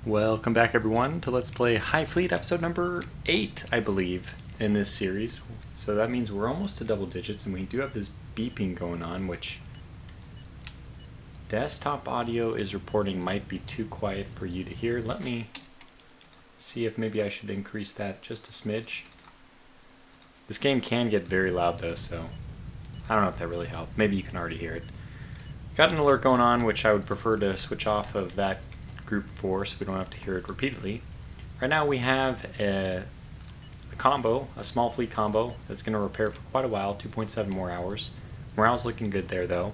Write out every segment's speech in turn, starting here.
Welcome back, everyone, to Let's Play HighFleet episode number 8, I believe, in this series. So that means we're almost to double digits, and we do have this beeping going on, which desktop audio is reporting might be too quiet for you to hear. Let me see if maybe I should increase that just a smidge. This game can get very loud, though, so I don't know if that really helped. Maybe you can already hear it. Got an alert going on, which I would prefer to switch off of that group 4 so we don't have to hear it repeatedly. Right now we have a combo, a small fleet combo that's going to repair for quite a while, 2.7 more hours. Morale's looking good there, though.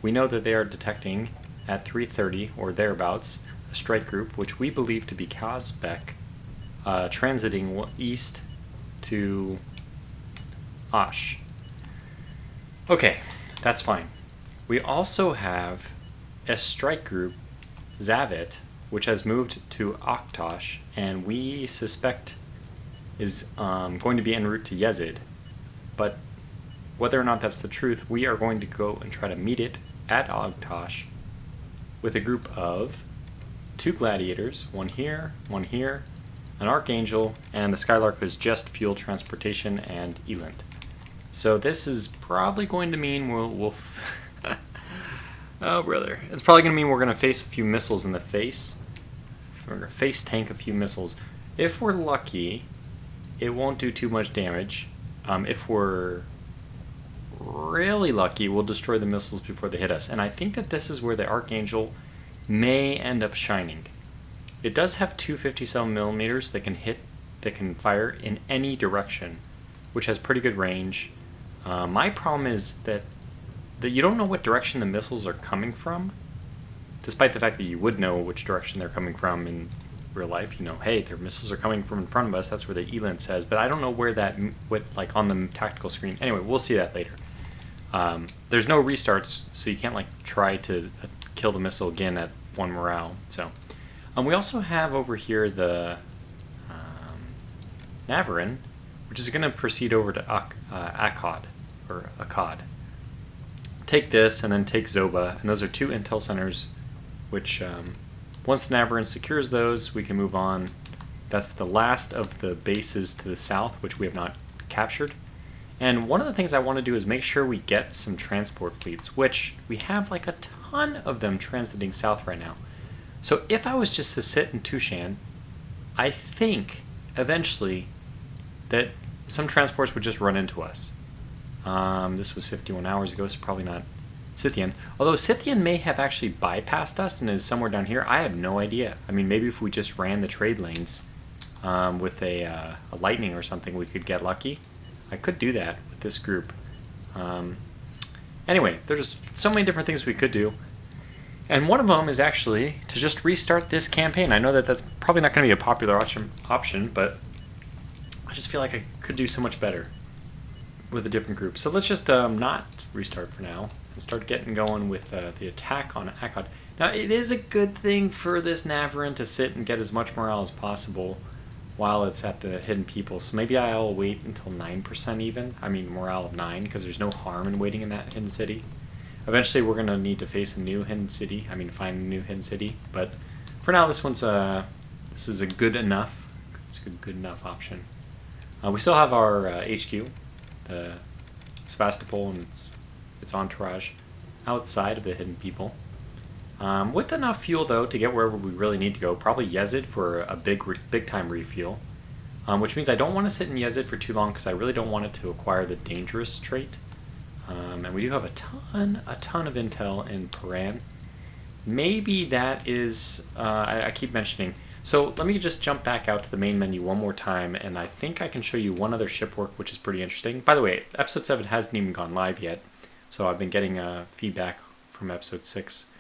We know that they are detecting at 3:30 or thereabouts a strike group, which we believe to be Kazbek, transiting east to Osh. Okay, that's fine. We also have a strike group, Zavit, which has moved to Aktosh, and we suspect is going to be en route to Yezid. But whether or not that's the truth, we are going to go and try to meet it at Aktosh with a group of 2 gladiators, one here, an archangel, and the Skylark is just fuel transportation and Elent. So this is probably going to mean we'll oh, brother. It's probably going to mean we're going to face a few missiles in the face. We're going to face tank a few missiles. If we're lucky, it won't do too much damage. If we're really lucky, we'll destroy the missiles before they hit us. And I think that this is where the Archangel may end up shining. It does have 257mm that can fire in any direction, which has pretty good range. My problem is that you don't know what direction the missiles are coming from, despite the fact that you would know which direction they're coming from in real life. You know, hey, their missiles are coming from in front of us. That's where the Elent says, but I don't know where that, like on the tactical screen. Anyway, we'll see that later. There's no restarts, so you can't like try to kill the missile again at 1 morale. So, we also have over here the Navarin, which is going to proceed over to Akkad, or Akkad. Take this and then take Zoba, and those are 2 intel centers, which once the Navarin secures those, we can move on. That's the last of the bases to the south, which we have not captured. And one of the things I want to do is make sure we get some transport fleets, which we have like a ton of them transiting south right now. So if I was just to sit in Tushan, I think eventually that some transports would just run into us. This was 51 hours ago, so probably not Scythian. Although Scythian may have actually bypassed us and is somewhere down here. I have no idea. I mean, maybe if we just ran the trade lanes with a lightning or something, we could get lucky. I could do that with this group. Anyway, there's so many different things we could do. And one of them is actually to just restart this campaign. I know that that's probably not going to be a popular option, but I just feel like I could do so much better with a different group. So let's just not restart for now and start getting going with the attack on Akkad. Now, it is a good thing for this Navarin to sit and get as much morale as possible while it's at the hidden people. So maybe I'll wait until 9% even. I mean, morale of 9, because there's no harm in waiting in that hidden city. Eventually, we're going to need to face a new hidden city. I mean, find a new hidden city. But for now, this is a good enough. It's a good enough option. We still have our HQ, the Sebastopol and its entourage, outside of the hidden people. With enough fuel, though, to get wherever we really need to go. Probably Yezid for a big time refuel. Which means I don't want to sit in Yezid for too long because I really don't want it to acquire the dangerous trait. And we do have a ton of intel in Paran. Maybe that is... I keep mentioning... So let me just jump back out to the main menu one more time, and I think I can show you one other ship work, which is pretty interesting. By the way, episode 7 hasn't even gone live yet, so I've been getting feedback from episode 6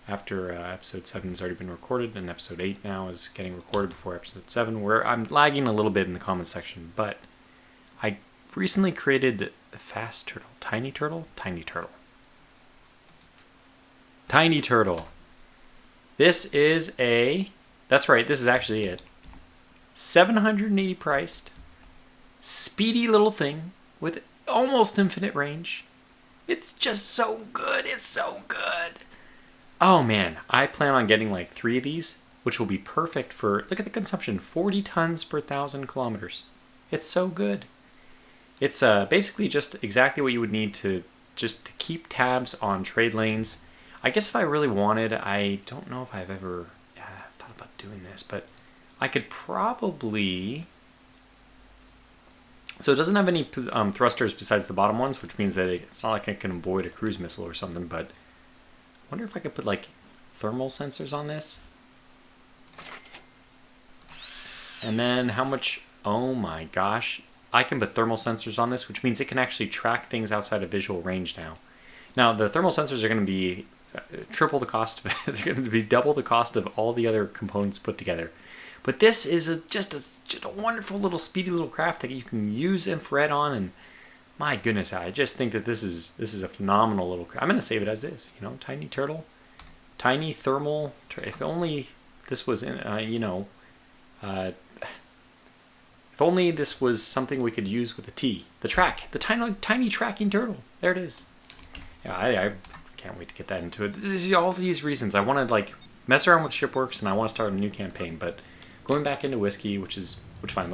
after episode 7 has already been recorded, and episode 8 now is getting recorded before episode 7, where I'm lagging a little bit in the comments section, but I recently created a fast turtle. Tiny turtle? Tiny turtle. Tiny turtle. This is a... That's right, this is actually it. 780 priced, speedy little thing with almost infinite range. It's just so good. It's so good. Oh man, I plan on getting like 3 of these which will be perfect for, look at the consumption, 40 tons per 1,000 kilometers. It's so good. It's basically just exactly what you would need to just to keep tabs on trade lanes. I guess if I really wanted, I don't know if I've ever thought about doing this, but I could probably... So it doesn't have any thrusters besides the bottom ones, which means that it's not like I can avoid a cruise missile or something, but I wonder if I could put like thermal sensors on this. And then how much... Oh my gosh. I can put thermal sensors on this, which means it can actually track things outside of visual range now. Now, the thermal sensors are going to be triple the cost of it. They're going to be double the cost of all the other components put together. But this is just a wonderful little speedy little craft that you can use infrared on, and my goodness, I just think that this is a phenomenal little craft. I'm going to save it as is, you know, tiny turtle, tiny thermal. If only this was in, if only this was something we could use with a T. The tiny tracking turtle. There it is. Yeah, I can't wait to get that into it. This is all these reasons. I want to like mess around with Shipworks, and I want to start a new campaign, but going back into whiskey, which fine.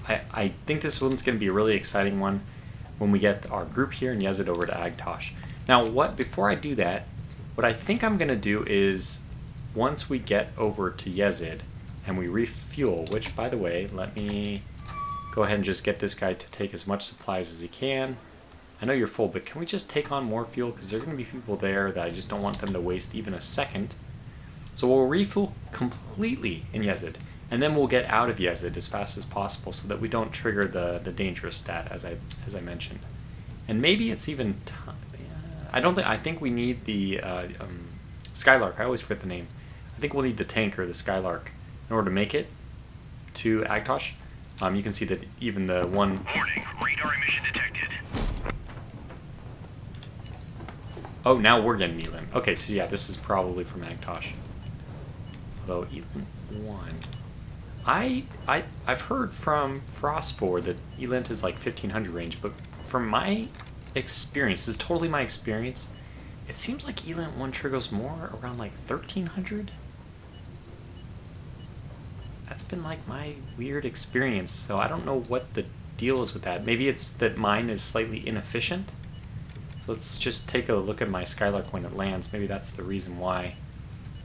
I think this one's going to be a really exciting one when we get our group here in Yezid over to Agtosh. Now, before I do that, what I think I'm going to do is once we get over to Yezid and we refuel, which by the way, let me go ahead and just get this guy to take as much supplies as he can. I know you're full, but can we just take on more fuel? Because there are going to be people there that I just don't want them to waste even a second. So we'll refuel completely in Yezid. And then we'll get out of Yezid as fast as possible so that we don't trigger the dangerous stat, as I mentioned. And maybe it's even... I think we need the Skylark. I always forget the name. I think we'll need the tanker, the Skylark, in order to make it to Agtosh. You can see that even the one... Warning, radar emission detected. Oh, now we're getting Elan. Okay, so yeah, this is probably from Agtosh. Although Elan 1... I've heard from Frostboard that Elent is like 1500 range, but from my experience, this is totally my experience, it seems like Elent 1 triggers more around like 1300. That's been like my weird experience, so I don't know what the deal is with that. Maybe it's that mine is slightly inefficient. So let's just take a look at my Skylark when it lands. Maybe that's the reason why.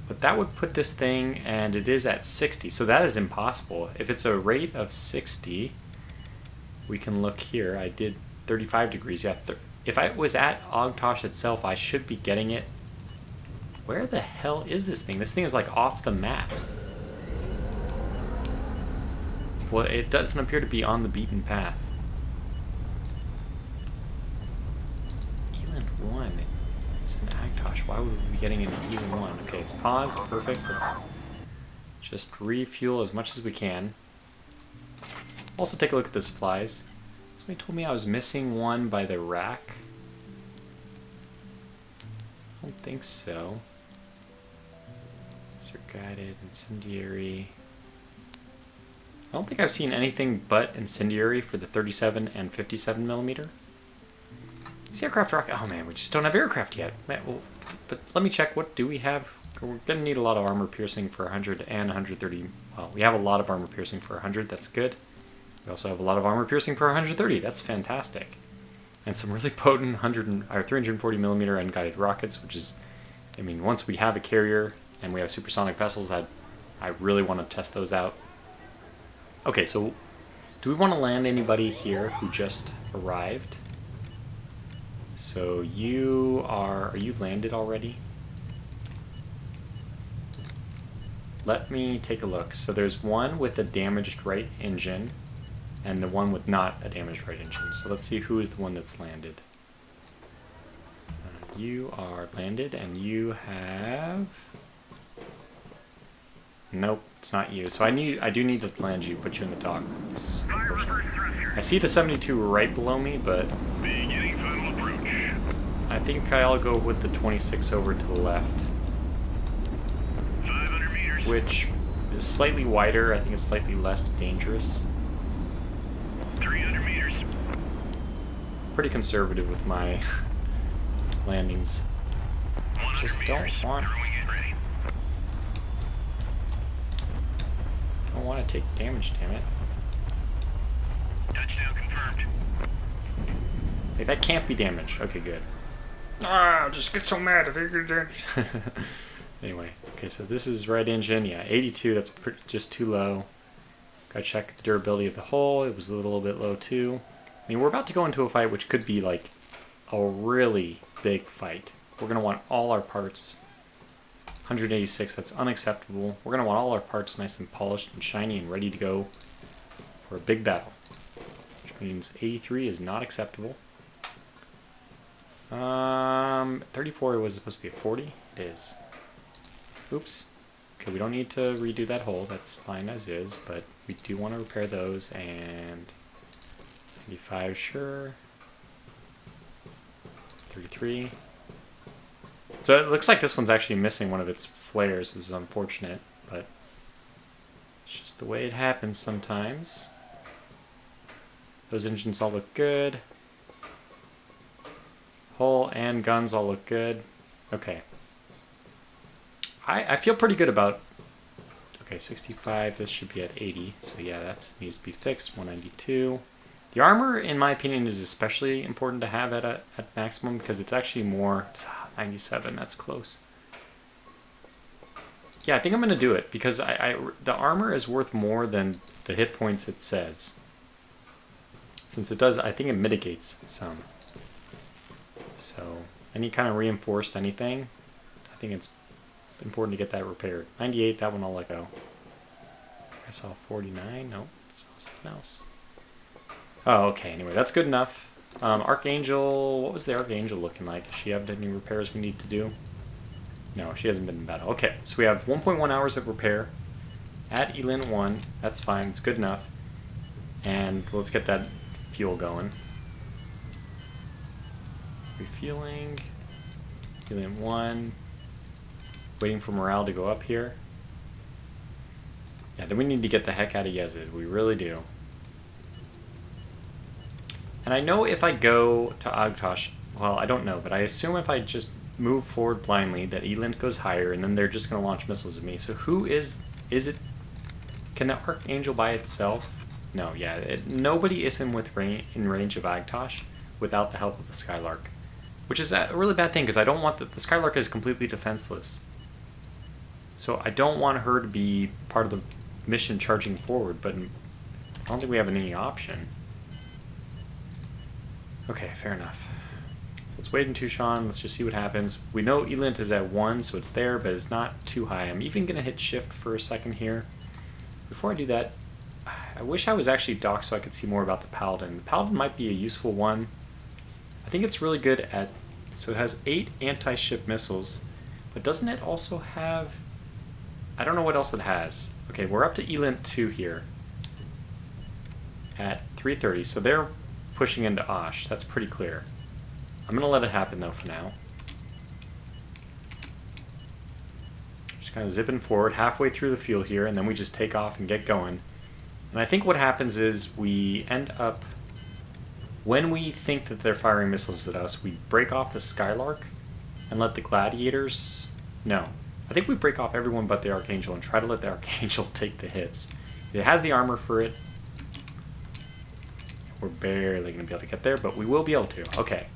But that would put this thing, and it is at 60, so that is impossible. If it's a rate of 60, we can look here. I did 35 degrees. Yeah, if I was at Agtosh itself, I should be getting it. Where the hell is this thing? This thing is like off the map. Well, it doesn't appear to be on the beaten path. Eland 1. It's an Agtosh. Why would we be getting an Elan 1? Okay, it's paused. Perfect. Let's just refuel as much as we can. Also take a look at the supplies. Somebody told me I was missing one by the rack. I don't think so. Laser guided, incendiary. I don't think I've seen anything but incendiary for the 37 and 57 millimeter. Is the aircraft rocket? Oh man, we just don't have aircraft yet. Man, well, but let me check. What do we have? We're gonna need a lot of armor piercing for 100 and 130. Well, we have a lot of armor piercing for 100. That's good. We also have a lot of armor piercing for 130. That's fantastic. And some really potent 340 millimeter unguided rockets, which is, I mean, once we have a carrier and we have supersonic vessels, I really want to test those out. Okay, so do we want to land anybody here who just arrived? So are you landed already? Let me take a look. So there's one with a damaged right engine and the one with not a damaged right engine. So let's see who is the one that's landed. You are landed and you have... Nope, it's not you. So I do need to land you, put you in the dock. I see the 72 right below me, but I think I'll go with the 26 over to the left. 500 meters. Which is slightly wider. I think it's slightly less dangerous. 300 meters. Pretty conservative with my landings. Just don't want... might take damage, damn it. Touchdown confirmed. Hey, that can't be damage. Okay, good. Ah, just get so mad if you get damage. Anyway, okay, so this is right engine. Yeah, 82, that's just too low. Gotta check the durability of the hull. It was a little bit low too. I mean, we're about to go into a fight which could be like a really big fight. We're gonna want all our parts. 186, that's unacceptable. We're gonna want all our parts nice and polished and shiny and ready to go for a big battle. Which means 83 is not acceptable. 34 was supposed to be a 40. It is. Oops. Okay, we don't need to redo that hole. That's fine as is, but we do want to repair those. And 35, sure. 33. So it looks like this one's actually missing one of its flares. This is unfortunate, but it's just the way it happens sometimes. Those engines all look good. Hull and guns all look good. Okay. I feel pretty good about... Okay, 65. This should be at 80. So yeah, that needs to be fixed. 192. The armor, in my opinion, is especially important to have at maximum because it's actually more... 97. That's close. Yeah, I think I'm going to do it because the armor is worth more than the hit points it says. Since it does, I think it mitigates some. So, any kind of reinforced anything, I think it's important to get that repaired. 98, that one I'll let go. I saw 49, nope, saw something else. Oh, okay, anyway, that's good enough. Archangel, what was the Archangel looking like? Does she have any repairs we need to do? No, she hasn't been in battle. Okay, so we have 1.1 hours of repair at Elin 1. That's fine, it's good enough. And let's get that fuel going. Refueling. Elin 1. Waiting for morale to go up here. Yeah, then we need to get the heck out of Yezid. We really do. And I know if I go to Agtosh, well, I don't know, but I assume if I just move forward blindly that Elint goes higher and then they're just going to launch missiles at me. So who is it? Can the Archangel by itself? No, yeah, nobody is in range of Agtosh without the help of the Skylark. Which is a really bad thing because I don't want the Skylark is completely defenseless. So I don't want her to be part of the mission charging forward, but I don't think we have any option. Okay, fair enough. So let's wait in Tushan. Let's just see what happens. We know Elint is at 1, so it's there, but it's not too high. I'm even going to hit shift for a second here. Before I do that, I wish I was actually docked so I could see more about the Paladin. The Paladin might be a useful one. I think it's really good at... So it has 8 anti-ship missiles, but doesn't it also have... I don't know what else it has. Okay, we're up to Elint 2 here at 330, so they're pushing into Osh. That's pretty clear. I'm going to let it happen, though, for now. Just kind of zipping forward halfway through the fuel here, and then we just take off and get going. And I think what happens is we end up... When we think that they're firing missiles at us, we break off the Skylark and let the Gladiators... No. I think we break off everyone but the Archangel and try to let the Archangel take the hits. It has the armor for it. We're barely going to be able to get there, but we will be able to. Okay.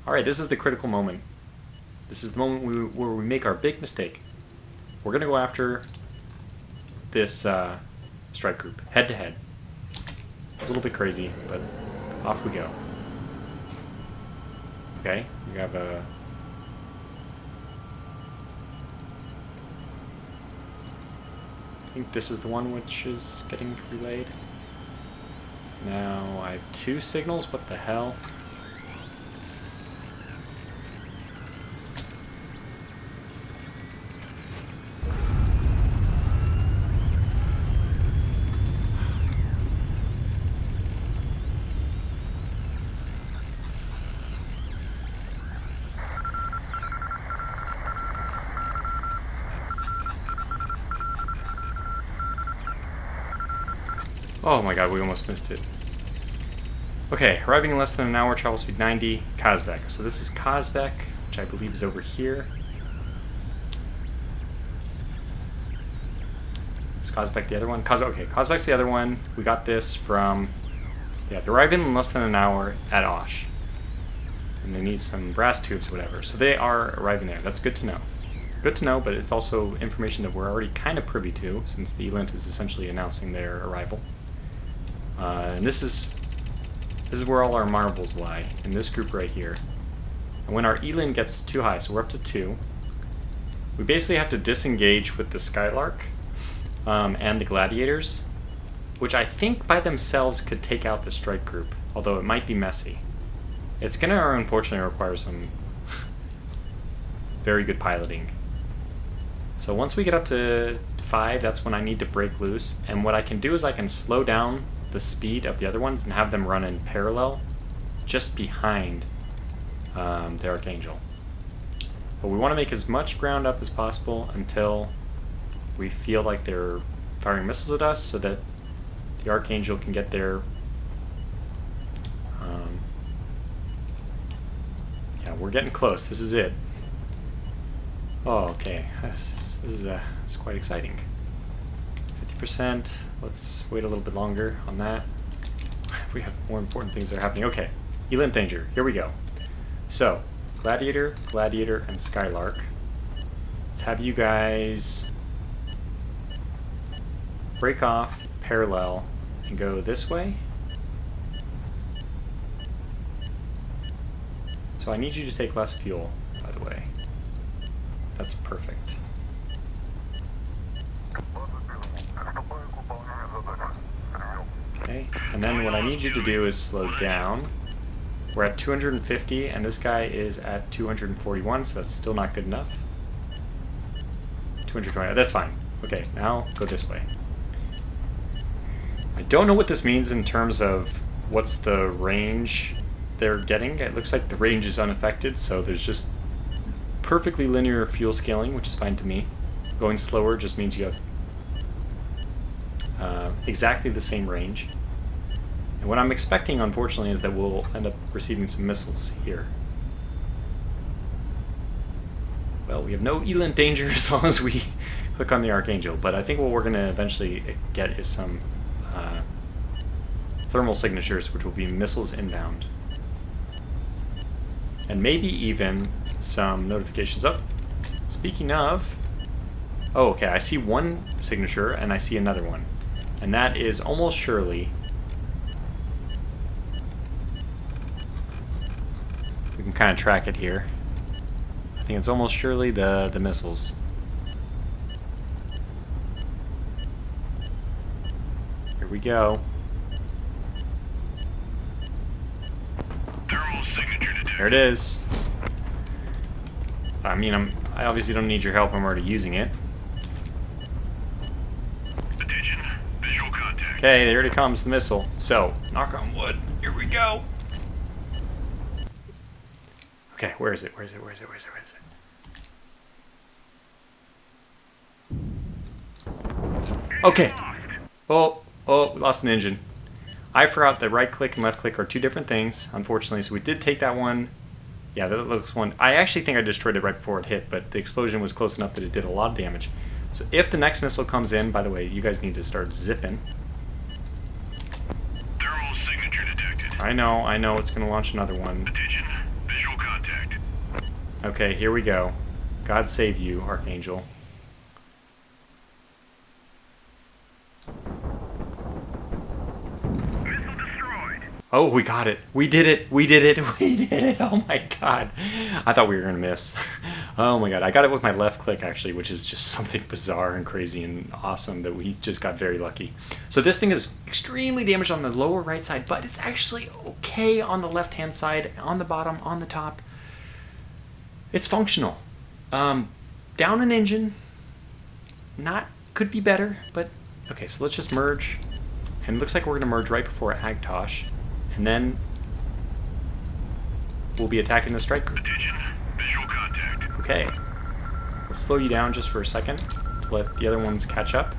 Alright, this is the critical moment. This is the moment where we make our big mistake. We're going to go after this strike group, head to head. It's a little bit crazy, but off we go. Okay, we have a... I think this is the one which is getting relayed. Now I have 2 signals, what the hell? Oh my god, we almost missed it. Okay, arriving in less than an hour, travel speed 90, Kazbek. So this is Kazbek, which I believe is over here. Is Kozbek the other one? Okay, Kozbek's the other one. We got this from... Yeah, they're arriving in less than an hour at Osh. And they need some brass tubes or whatever. So they are arriving there. That's good to know. Good to know, but it's also information that we're already kind of privy to, since the Elint is essentially announcing their arrival. And this is where all our marbles lie, in this group right here. And when our Elin gets too high, so we're up to 2, we basically have to disengage with the Skylark and the Gladiators, which I think by themselves could take out the strike group, although it might be messy. It's going to unfortunately require some very good piloting. So once we get up to 5, that's when I need to break loose. And what I can do is I can slow down the speed of the other ones and have them run in parallel just behind the Archangel. But we want to make as much ground up as possible until we feel like they're firing missiles at us so that the Archangel can get there. Yeah, we're getting close. This is it. Oh, okay. This is quite exciting. 50%. Let's wait a little bit longer on that. We have more important things that are happening. Okay. Elint danger. Here we go. So, Gladiator, Gladiator, and Skylark. Let's have you guys break off parallel and go this way. So I need you to take less fuel, by the way. That's perfect. Okay, and then what I need you to do is slow down. We're at 250, and this guy is at 241, so that's still not good enough. 220, that's fine. Okay, now go this way. I don't know what this means in terms of what's the range they're getting. It looks like the range is unaffected, so there's just perfectly linear fuel scaling, which is fine to me. Going slower just means you have exactly the same range. And what I'm expecting, unfortunately, is that we'll end up receiving some missiles here. Well, we have no Elint danger as long as we click on the Archangel, but I think what we're going to eventually get is some thermal signatures, which will be missiles inbound. And maybe even some notifications up. Speaking of... Oh, okay, I see one signature and I see another one. And that is almost surely... We can kind of track it here. I think it's almost surely the missiles. Here we go. There it is. I mean, I obviously don't need your help. I'm already using it. Attention, visual contact. Okay, there it comes, the missile. So, knock on wood. Here we go. Okay, where is it? Where is it? Where is it? Where is it? Where is it? Okay. Oh, we lost an engine. I forgot that right click and left click are two different things, unfortunately, so we did take that one. Yeah, that looks one. I actually think I destroyed it right before it hit, but the explosion was close enough that it did a lot of damage. So if the next missile comes in, by the way, you guys need to start zipping. Thermal signature detected. I know, it's going to launch another one. Attention, visual contact. Okay, here we go. God save you, Archangel. Missile destroyed. Oh, we got it. We did it. We did it. We did it. Oh my god. I thought we were going to miss. Oh my god. I got it with my left click, actually, which is just something bizarre and crazy and awesome that we just got very lucky. So this thing is extremely damaged on the lower right side, but it's actually okay on the left-hand side, on the bottom, on the top. It's functional. Down an engine. Could be better, but okay, so let's just merge. And it looks like we're going to merge right before Agtosh. And then we'll be attacking the strike group. Attention, visual contact. Okay. Let's slow you down just for a second to let the other ones catch up.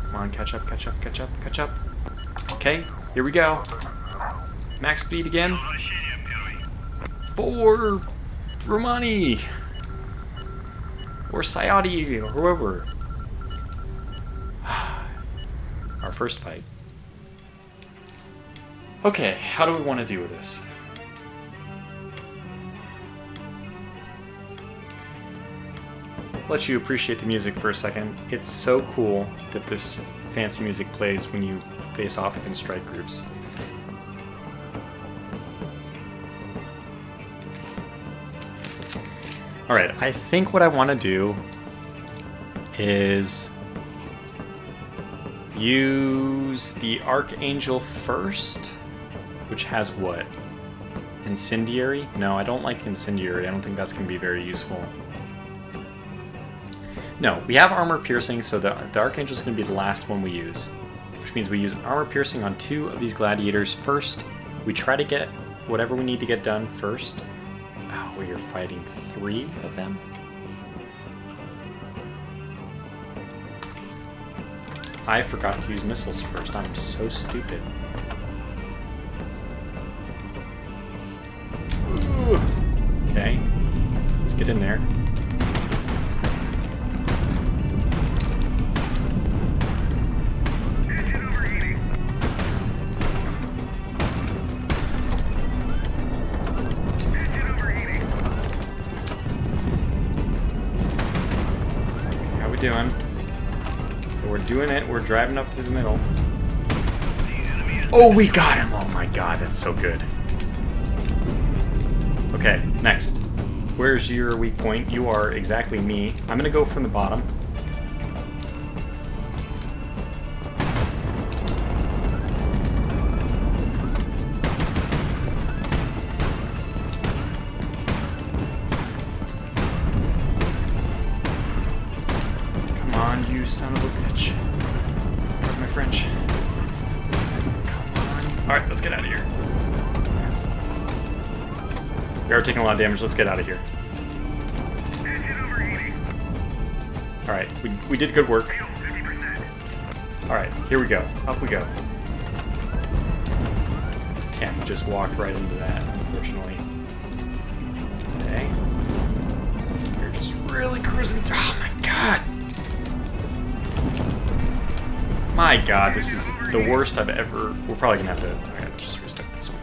Come on, catch up, catch up, catch up, catch up. Okay, here we go. Max speed again. for Romani or Sayadi or whoever. Our first fight. Okay, how do we want to deal with this? Let you appreciate the music for a second. It's so cool that this fancy music plays when you face off against strike groups. Alright, I think what I want to do is use the Archangel first, which has what? Incendiary? No, I don't like Incendiary. I don't think that's going to be very useful. No, we have Armor Piercing, so the Archangel is going to be the last one we use. Which means we use Armor Piercing on 2 of these Gladiators first. We try to get whatever we need to get done first. Oh, we are fighting 3 of them? I forgot to use missiles first. I'm so stupid. Ooh. Okay, let's get in there. Doing. So we're doing it. We're driving up through the middle. Oh, we got him! Oh my god, that's so good. Okay, next. Where's your weak point? You are exactly me. I'm gonna go from the bottom. You son of a bitch. Pardon my French. Come on. Alright, let's get out of here. We are taking a lot of damage. Let's get out of here. Alright, we did good work. Alright, here we go. Up we go. Damn, we just walked right into that, unfortunately. Okay. We're just really cruising through. Oh my god! My god, this is the worst I've ever... We're probably gonna have to... Okay, let's just restart this one.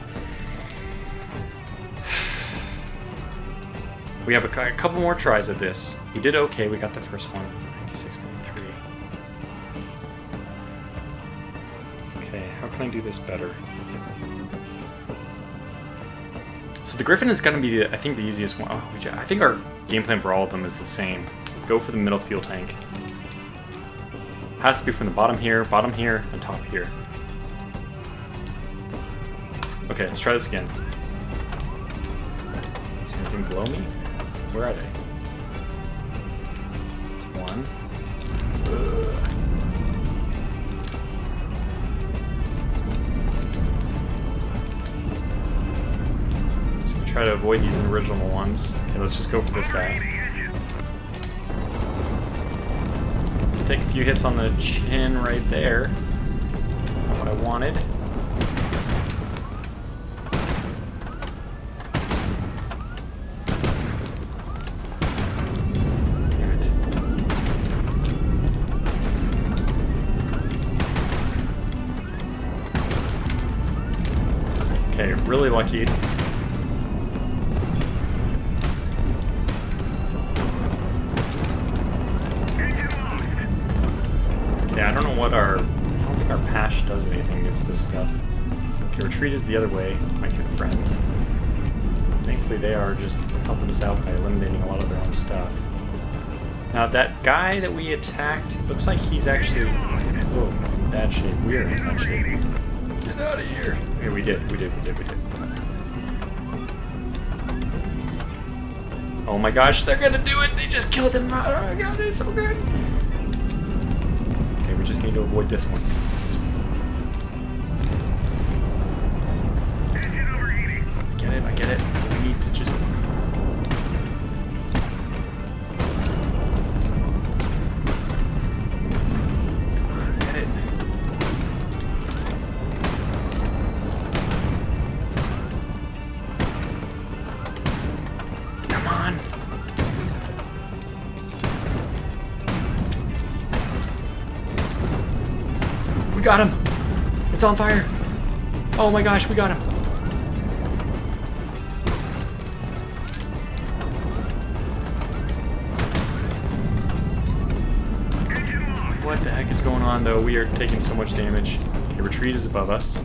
We have a couple more tries at this. We did okay, we got the first one. 96, 93. Okay, how can I do this better? So the Griffin is gonna be, I think, the easiest one. Oh, I think our game plan for all of them is the same. Go for the middle fuel tank. Has to be from the bottom here, and top here. Okay, let's try this again. Is there anything below me? Where are they? One. Just gonna try to avoid these original ones. Okay, let's just go for this guy. Take a few hits on the chin right there. Not what I wanted. Damn it. Okay, really lucky. Yeah, I don't know what I don't think our Pash does anything against this stuff. Okay, retreat is the other way, my good friend. Thankfully they are just helping us out by eliminating a lot of their own stuff. Now that guy that we attacked, looks like he's actually, oh, in bad shape. We are in bad shape. Get out of here. Okay, we did. Oh my gosh, they're gonna do it! They just killed him! Oh my god, it's so good! Okay, we just need to avoid this one. I get it. We need to just... Come on, get it. on. We got him. It's on fire. Oh my gosh, we got him. What the heck is going on, though? We are taking so much damage. Okay, retreat is above us.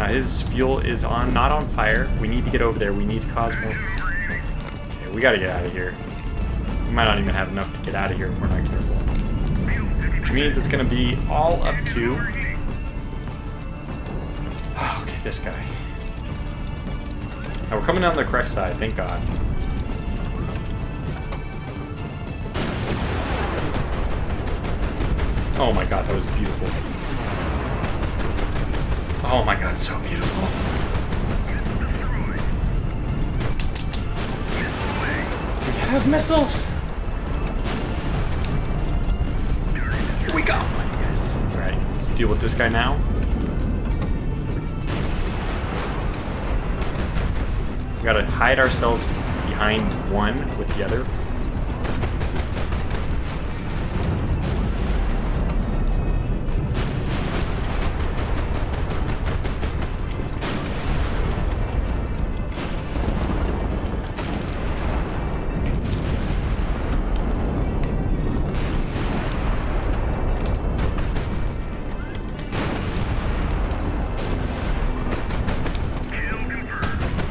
His fuel is not on fire. We need to get over there. We need to cause more. Okay, we gotta get out of here. We might not even have enough to get out of here if we're not careful. Which means it's gonna be all up to... Oh, okay, this guy. Now we're coming down the correct side, thank God. Oh my God, that was beautiful. Oh my God, so beautiful. We have missiles. We got one, yes. All right, let's deal with this guy now. We gotta hide ourselves behind one with the other.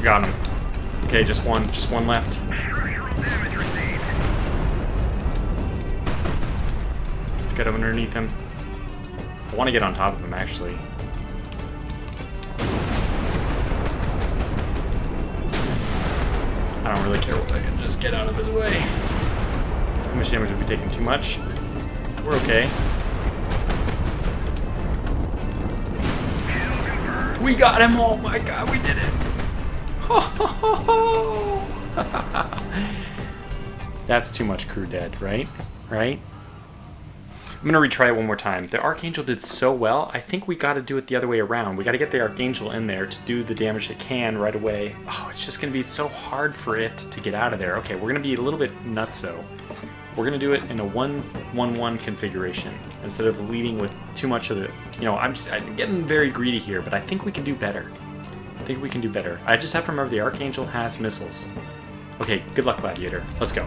Got him. Okay, just one left. Let's get underneath him. I want to get on top of him, actually. I don't really care what I can just get out of his way. How much damage would be taking? Too much? We're okay. We got him! Oh my God, we did it! That's too much crew dead, right? Right? I'm gonna retry it one more time. The Archangel did so well, I think we gotta do it the other way around. We gotta get the Archangel in there to do the damage it can right away. Oh, it's just gonna be so hard for it to get out of there. Okay, we're gonna be a little bit nutso. We're gonna do it in a 1-1-1 configuration instead of leading with too much of the, you know, I'm getting very greedy here, but I think we can do better. I think we can do better. I just have to remember the Archangel has missiles. Okay, good luck, Gladiator. Let's go.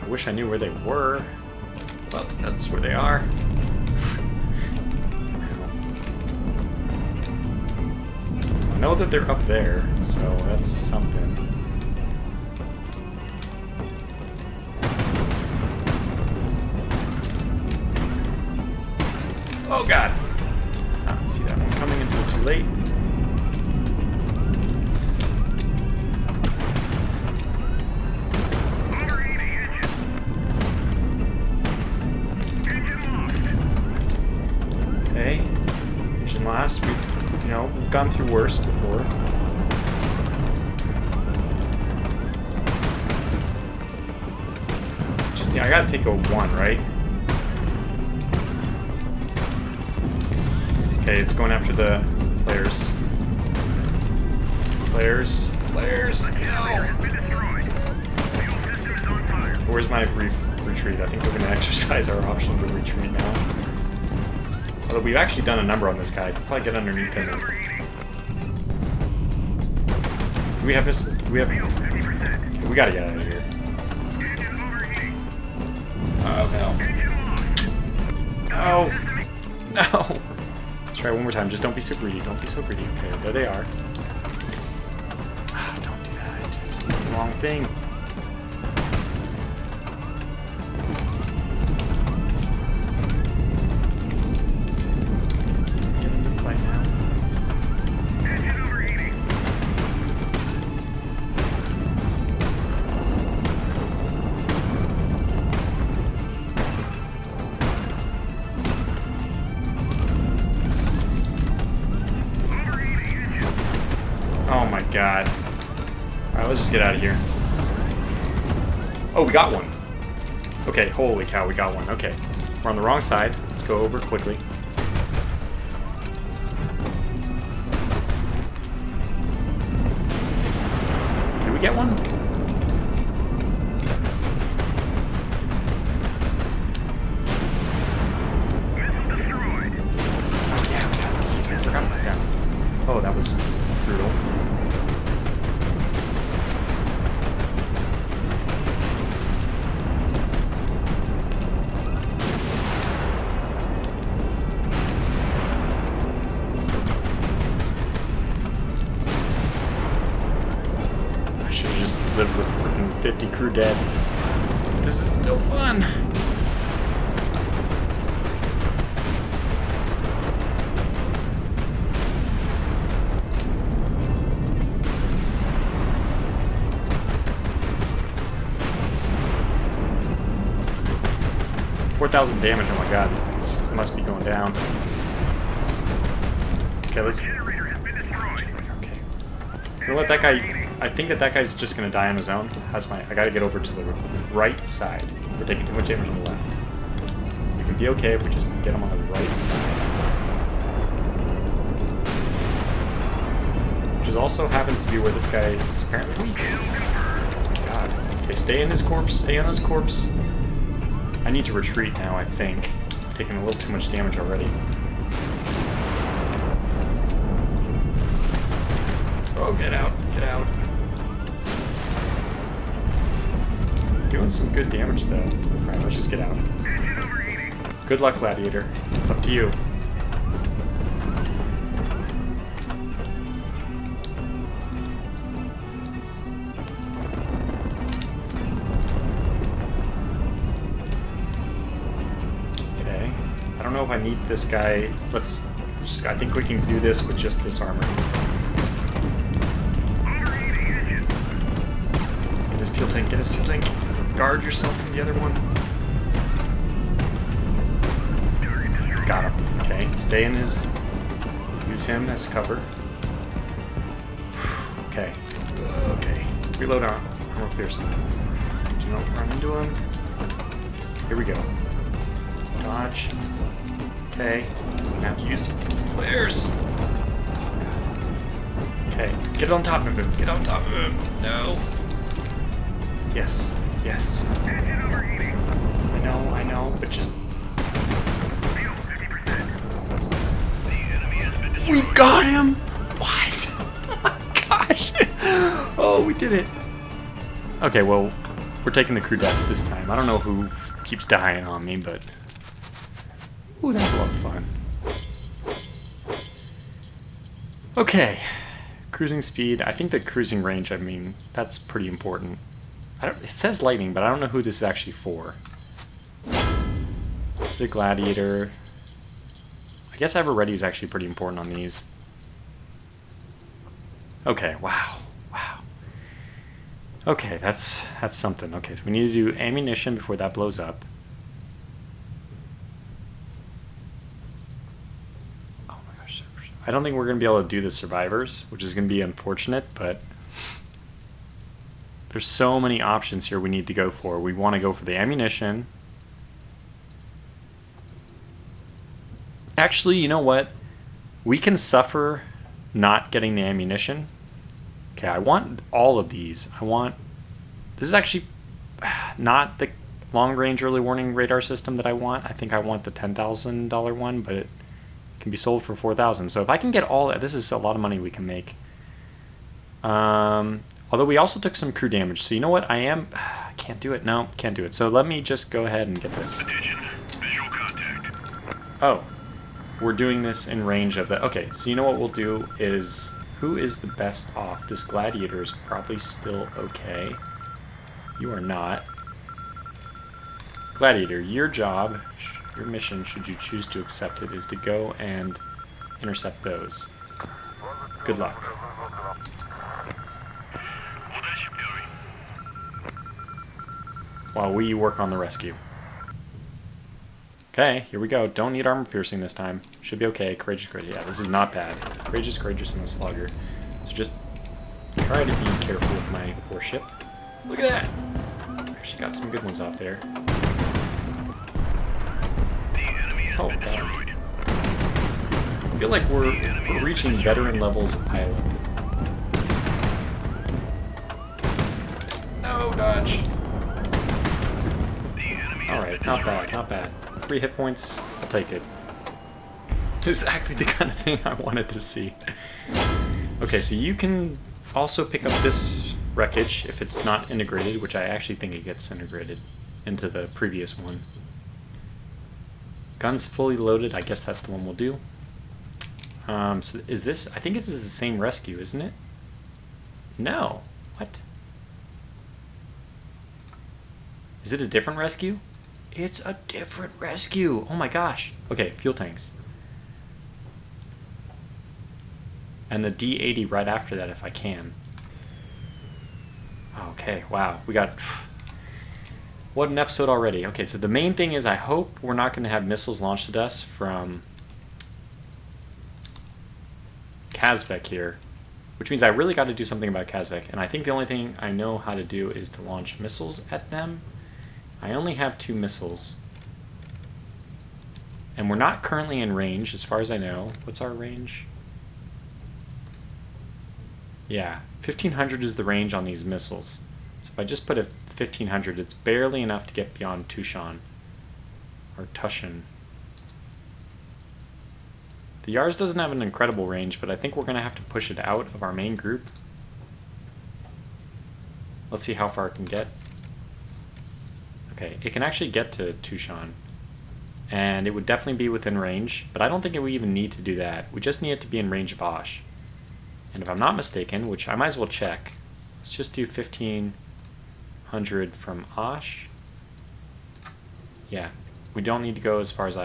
I wish I knew where they were. Well, that's where they are. I know that they're up there, so that's something. Oh God! I didn't see that one coming until too late. Okay, engine lost. We've gone through worse before. I gotta take a 1, right? Okay, it's going after the flares. Flares! No! Where's my retreat? I think we're gonna exercise our option to retreat now. Although we've actually done a number on this guy. Could probably get underneath him. Do we have this? We gotta get out of here. Oh no. No! No! Let's try it one more time. Just don't be so greedy. Don't be so greedy. Okay, there they are. Oh, don't do that. It's the wrong thing. Get into the fight now. Oh my God. Alright, let's just get out of here. Oh, we got one. Okay, holy cow, we got one. Okay. We're on the wrong side. Let's go over quickly. get one? Oh yeah, we got these. I forgot about that. Oh, that was brutal. Lived with freaking 50 crew dead. This is still fun. $4,000 damage. Oh my god, this must be going down. Okay, let's. Okay, we'll let that guy. I think that guy's just gonna die on his own. I gotta get over to the right side. We're taking too much damage on the left. We can be okay if we just get him on the right side. Which also happens to be where this guy is apparently weak. Oh my god. Okay, stay in his corpse. Stay on his corpse. I need to retreat now, I think. I'm taking a little too much damage already. Oh, get out. Get out. Doing some good damage though. Alright, let's just get out. Good luck, Gladiator. It's up to you. Okay. I don't know if I need this guy. I think we can do this with just this armor. Get his fuel tank, get his fuel tank. Guard yourself from the other one. Got him. Okay, stay in his... Use him as cover. Okay. Okay. Reload on. Armor piercing. Do not run into him. Here we go. Dodge. Okay. Gonna have to use flares. Okay. Get on top of him. Get on top of him. No. Yes. Yes. I know, but just... We got him! What? Oh my gosh! Oh, we did it. Okay, well, we're taking the crew death this time. I don't know who keeps dying on me, but... Ooh, that's a lot of fun. Okay. Cruising speed. I think the cruising range, I mean, that's pretty important. It says lightning, but I don't know who this is actually for. It's the Gladiator. I guess Ever Ready is actually pretty important on these. Okay, wow. Wow. Okay, that's something. Okay, so we need to do ammunition before that blows up. Oh my gosh. I don't think we're going to be able to do the survivors, which is going to be unfortunate, but... There's so many options here we need to go for. We want to go for the ammunition. Actually, you know what? We can suffer not getting the ammunition. Okay, I want all of these. This is actually not the long-range early warning radar system that I want. I think I want the $10,000 one, but it can be sold for $4,000. So if I can get all that, this is a lot of money we can make. Although we also took some crew damage, so you know what? I can't do it. No, can't do it. So let me just go ahead and get this. Attention. Visual contact. Oh, we're doing this in range of the... Okay, so you know what we'll do is... Who is the best off? This Gladiator is probably still okay. You are not. Gladiator, your job, your mission, should you choose to accept it, is to go and intercept those. Good luck. While we work on the rescue. Okay, here we go. Don't need armor piercing this time. Should be okay. Courageous, courageous. Yeah, this is not bad. Courageous, courageous, and a slugger. So just try to be careful with my warship. Look at that! Actually got some good ones out there. Oh, God. I feel like we're reaching veteran levels of pilot. no, dodge. The enemy Alright, not bad, not bad. 3 hit points, I'll take it. Exactly the kind of thing I wanted to see. Okay, so you can also pick up this wreckage if it's not integrated, which I actually think it gets integrated into the previous one. Guns fully loaded, I guess that's the one we'll do. So is this, I think this is the same rescue, isn't it? No. What? Is it a different rescue? It's a different rescue. Oh my gosh. Okay, fuel tanks. And the D80 right after that if I can. Okay, wow. We got... What an episode already. Okay, so the main thing is I hope we're not going to have missiles launched at us from Kazbek here. Which means I really got to do something about Kazbek. And I think the only thing I know how to do is to launch missiles at them. I only have 2 missiles. And we're not currently in range, as far as I know. What's our range? Yeah, 1500 is the range on these missiles. So if I just put a 1500, it's barely enough to get beyond Tushan. Or Tushan. The Yars doesn't have an incredible range, but I think we're going to have to push it out of our main group. Let's see how far it can get. Okay, it can actually get to Tushan. And it would definitely be within range, but I don't think we even need to do that. We just need it to be in range of Osh. And if I'm not mistaken, which I might as well check, let's just do 1500 from Osh. Yeah, we don't need to go as far as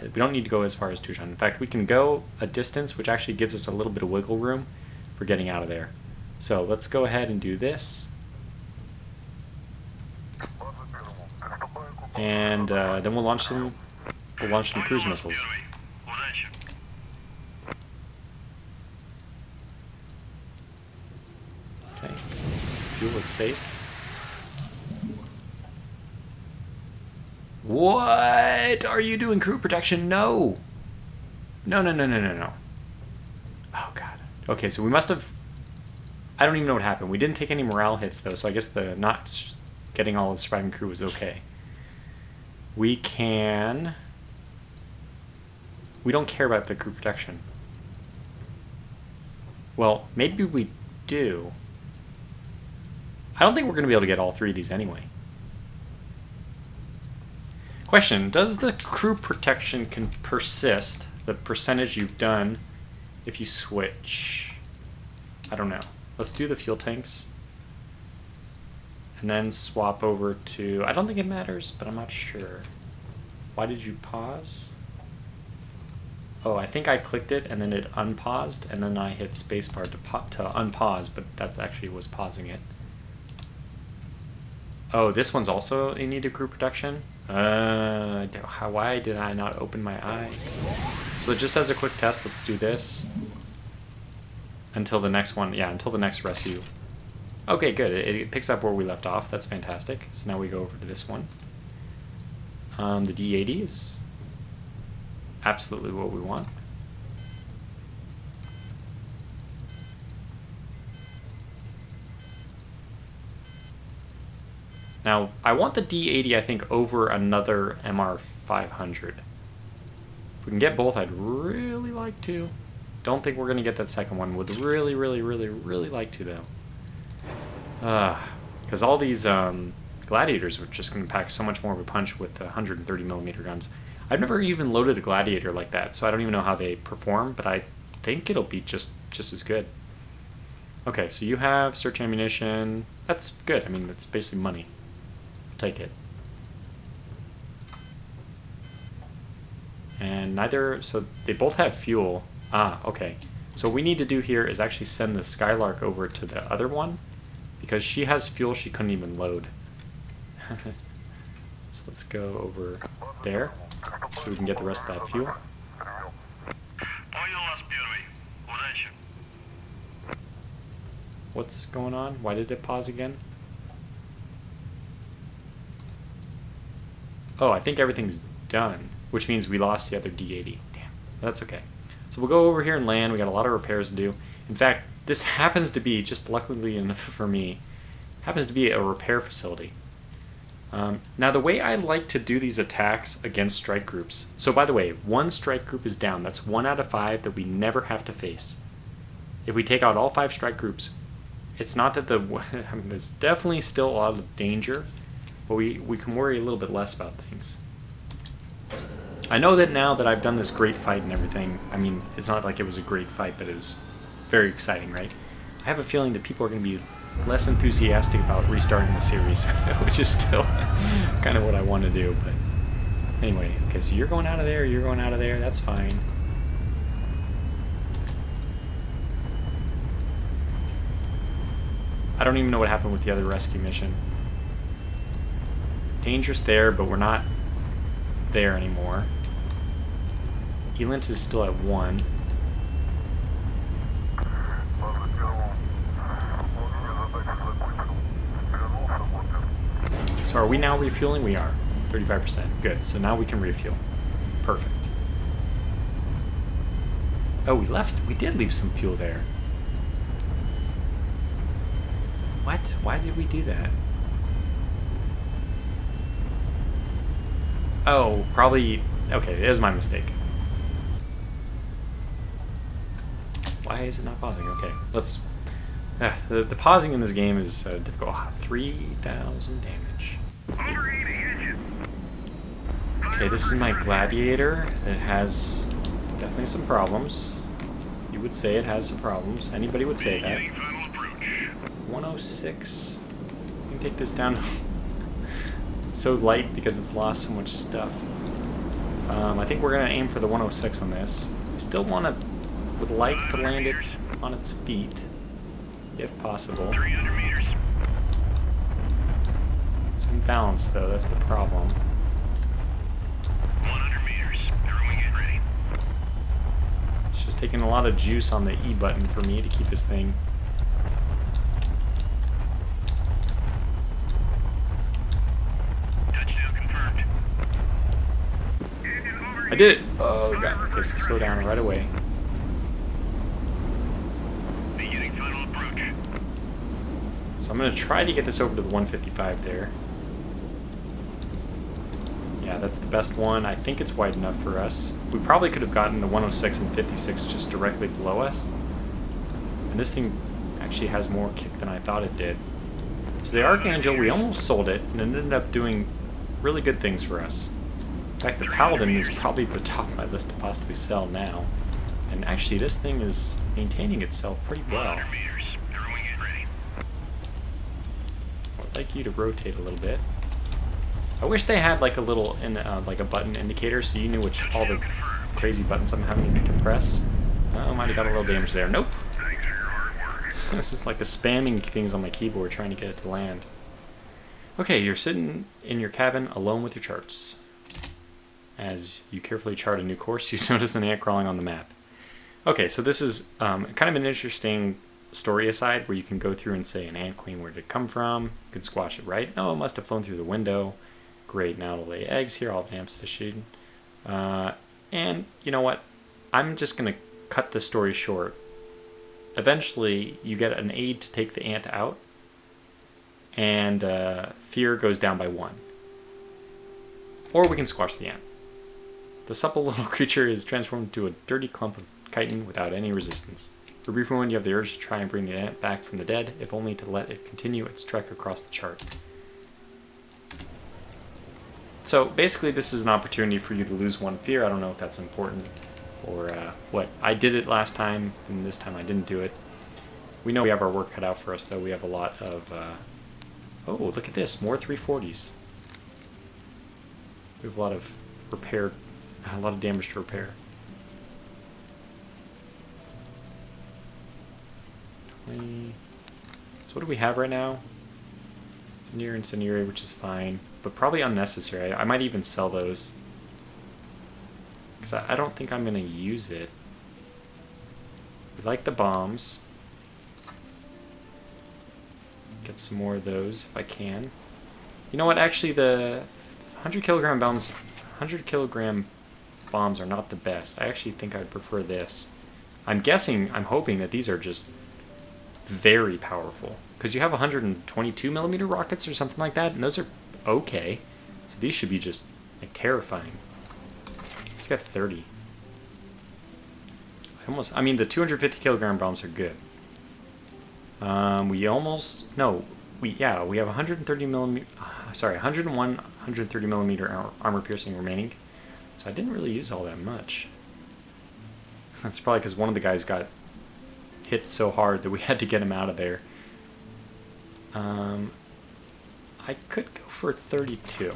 we don't need to go as far as Tushan. In fact, we can go a distance, which actually gives us a little bit of wiggle room for getting out of there. So let's go ahead and do this. And then we'll launch some cruise missiles. Okay, fuel is safe. What are you doing, crew protection? No! No, no, no, no, no, no. Oh, God. Okay, so we must have... I don't even know what happened. We didn't take any morale hits, though, so I guess the not getting all the surviving crew was okay. We can... We don't care about the crew protection. Well, maybe we do. I don't think we're going to be able to get all 3 of these anyway. Question, does the crew protection can persist, the percentage you've done, if you switch? I don't know. Let's do the fuel tanks. And then swap over to... I don't think it matters, but I'm not sure. Why did you pause? Oh, I think I clicked it and then it unpaused, and then I hit spacebar to unpause, but that actually was pausing it. Oh, this one's also in need of crew protection? Why did I not open my eyes? So just as a quick test, let's do this. Until the next one, yeah, until the next rescue. Okay, good, it picks up where we left off, that's fantastic. So now we go over to this one. The D80 is absolutely what we want. Now, I want the D80, I think, over another MR500. If we can get both, I'd really like to. Don't think we're going to get that second one. Would really, really, really, really like to, though. Because all these Gladiators are just going to pack so much more of a punch with 130mm guns. I've never even loaded a Gladiator like that, so I don't even know how they perform, but I think it'll be just as good. Okay, so you have search ammunition. That's good. I mean, that's basically money. Take it. And neither, so they both have fuel. Ah, okay. So what we need to do here is actually send the Skylark over to the other one, because she has fuel she couldn't even load. So let's go over there, so we can get the rest of that fuel. What's going on? Why did it pause again? Oh, I think everything's done, which means we lost the other D80. Damn, that's okay. So we'll go over here and land. We got a lot of repairs to do. In fact, this happens to be, just luckily enough for me, Happens to be a repair facility. Now, the way I like to do these attacks against strike groups... So, by the way, one strike group is down. That's 1 out of 5 that we never have to face. If we take out all 5 strike groups, it's not that the... I mean, there's definitely still a lot of danger, but we can worry a little bit less about things. I know that now that I've done this great fight and everything, I mean, it's not like it was a great fight, but it was very exciting, right? I have a feeling that people are going to be less enthusiastic about restarting the series, which is still kind of what I want to do, but anyway, okay, so you're going out of there, that's fine. I don't even know what happened with the other rescue mission. Dangerous there, but we're not there anymore. Elint is still at 1. So are we now refueling? We are. 35%. Good. So now we can refuel. Perfect. Oh, we did leave some fuel there. What? Why did we do that? Oh, probably... Okay, it was my mistake. Why is it not pausing? Okay, let's... the pausing in this game is difficult. 3,000 damage. Okay, this is my gladiator. It has definitely some problems. You would say it has some problems. Anybody would say that. 106. You can take this down. It's so light because it's lost so much stuff. I think we're going to aim for the 106 on this. I still would like to land it on its feet, if possible. 300 meters. It's imbalanced, though. That's the problem. 100 meters. Throwing it ready. It's just taking a lot of juice on the E button for me to keep this thing. Touchdown confirmed. I did it! Oh, God. Okay, so slow down right away. Beginning final approach. So I'm going to try to get this over to the 155 there. Yeah, that's the best one. I think it's wide enough for us. We probably could have gotten the 106 and 56 just directly below us. And this thing actually has more kick than I thought it did. So the Archangel, we almost sold it, and it ended up doing really good things for us. In fact, the Paladin is probably the top of my list to possibly sell now. And actually, this thing is maintaining itself pretty well. 100 meters. Throwing it ready. I'd like you to rotate a little bit. I wish they had like a little, like a button indicator, so you knew which all the crazy buttons I'm having to press. Oh, might have got a little damage there. Nope. Thanks for your hard work. This is like the spamming things on my keyboard trying to get it to land. Okay, you're sitting in your cabin alone with your charts. As you carefully chart a new course, you notice an ant crawling on the map. Okay, so this is kind of an interesting story aside where you can go through and say an ant queen, where did it come from? You can squash it, right? Oh, it must have flown through the window. Great, now it'll lay eggs here, all the ants issued. And you know what? I'm just going to cut the story short. Eventually, you get an aid to take the ant out, and fear goes down by 1. Or we can squash the ant. The supple little creature is transformed into a dirty clump of chitin without any resistance. For a brief moment, you have the urge to try and bring the ant back from the dead, if only to let it continue its trek across the chart. So basically, this is an opportunity for you to lose 1 fear. I don't know if that's important or what. I did it last time, and this time I didn't do it. We know we have our work cut out for us, though. We have a lot of... oh, look at this. More 340s. We have a lot of repair... a lot of damage to repair. 20... So what do we have right now? Incendiary, incendiary, which is fine, but probably unnecessary. I might even sell those, because I don't think I'm going to use it. We like the bombs. Get some more of those if I can. You know what? Actually, the 100 kilogram bombs are not the best. I actually think I'd prefer this. I'm hoping that these are just very powerful. Because you have 122 millimeter rockets or something like that, and those are okay. So these should be just like terrifying. It's got 30. I mean, the 250 kilogram bombs are good. We have 130 millimeter. Sorry, 101, 130 millimeter armor piercing remaining. So I didn't really use all that much. That's probably because one of the guys got hit so hard that we had to get him out of there. I could go for 32.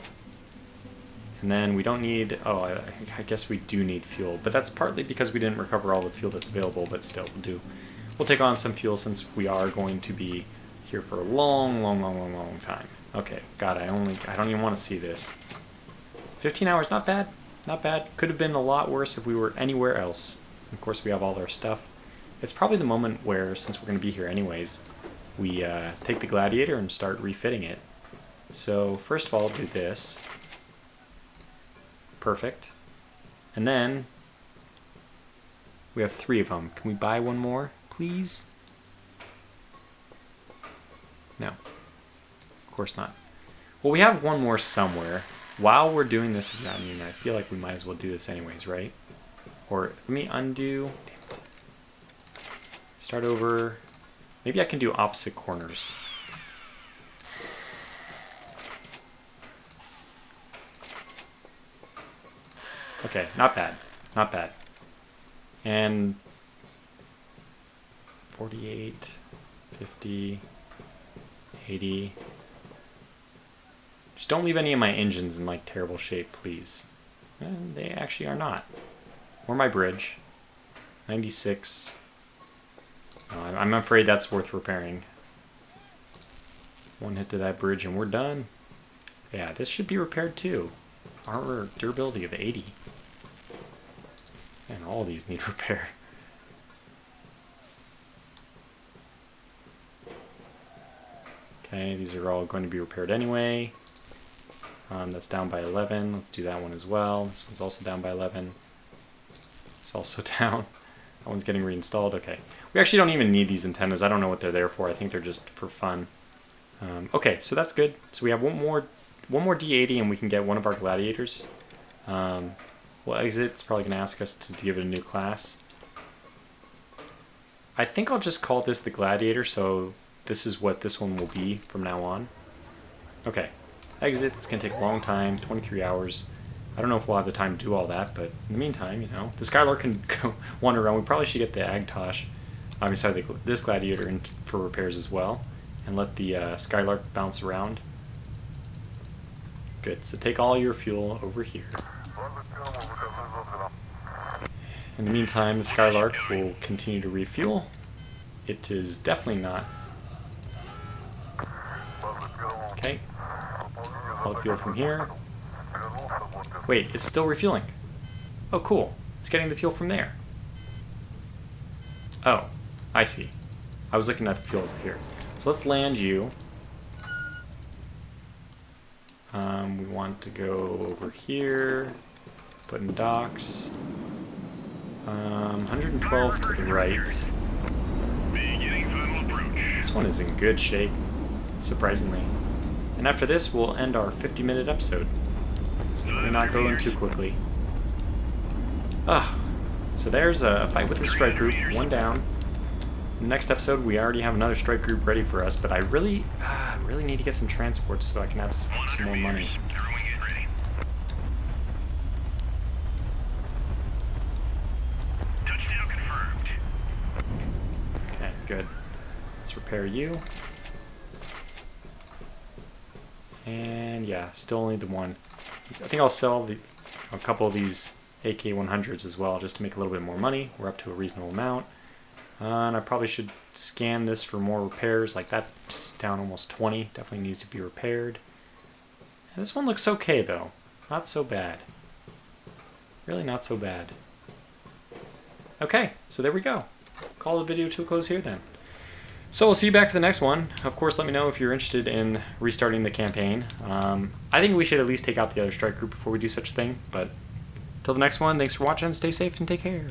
And then we don't need... Oh, I guess we do need fuel. But that's partly because we didn't recover all the fuel that's available, but still, we'll take on some fuel since we are going to be here for a long time. Okay, God, I don't even want to see this. 15 hours, not bad. Not bad. Could have been a lot worse if we were anywhere else. Of course, we have all our stuff. It's probably the moment where, since we're going to be here anyways, we take the Gladiator and start refitting it. So, first of all, do this. Perfect. And then, we have 3 of them. Can we buy one more, please? No. Of course not. Well, we have one more somewhere. While we're doing this, I mean, I feel like we might as well do this anyways, right? Or, let me undo. Damn it. Start over. Maybe I can do opposite corners. Okay, not bad. Not bad. And 48, 50, 80. Just don't leave any of my engines in like terrible shape, please. And they actually are not. Or my bridge. 96. I'm afraid that's worth repairing. One hit to that bridge and we're done. Yeah, this should be repaired too. Armor durability of 80. And all these need repair. Okay, these are all going to be repaired anyway. That's down by 11. Let's do that one as well. This one's also down by 11. It's also down. That one's getting reinstalled. Okay. We actually don't even need these antennas. I don't know what they're there for. I think they're just for fun. Okay, so that's good. So we have one more D80 and we can get one of our gladiators. We'll exit. It's probably going to ask us to give it a new class. I think I'll just call this the gladiator, so this is what this one will be from now on. Okay. Exit. It's going to take a long time, 23 hours. I don't know if we'll have the time to do all that, but in the meantime, you know, the Skylark can go wander around. We probably should get the Agtosh, this gladiator in for repairs as well, and let the Skylark bounce around. Good. So take all your fuel over here. In the meantime, the Skylark will continue to refuel. It is definitely not. Okay. All the fuel from here. Wait, it's still refueling. Oh, cool. It's getting the fuel from there. Oh, I see. I was looking at the fuel over here. So let's land you. We want to go over here. Put in docks. 112 to the right. Beginning final approach. This one is in good shape, surprisingly. And after this, we'll end our 50-minute episode. So we're not going too quickly. So there's a fight with the strike group, one down. In the next episode, we already have another strike group ready for us, but I really need to get some transports so I can have some more money. Throwing it ready. Touchdown confirmed. Okay, good. Let's repair you. And yeah, still only the one. I think I'll sell a couple of these AK-100s as well, just to make a little bit more money. We're up to a reasonable amount. And I probably should scan this for more repairs. Like that, just down almost 20. Definitely needs to be repaired. And this one looks okay though. Not so bad. Really not so bad. Okay, so there we go. Call the video to a close here then. So we'll see you back for the next one. Of course, let me know if you're interested in restarting the campaign. I think we should at least take out the other strike group before we do such a thing. But till the next one, thanks for watching. Stay safe and take care.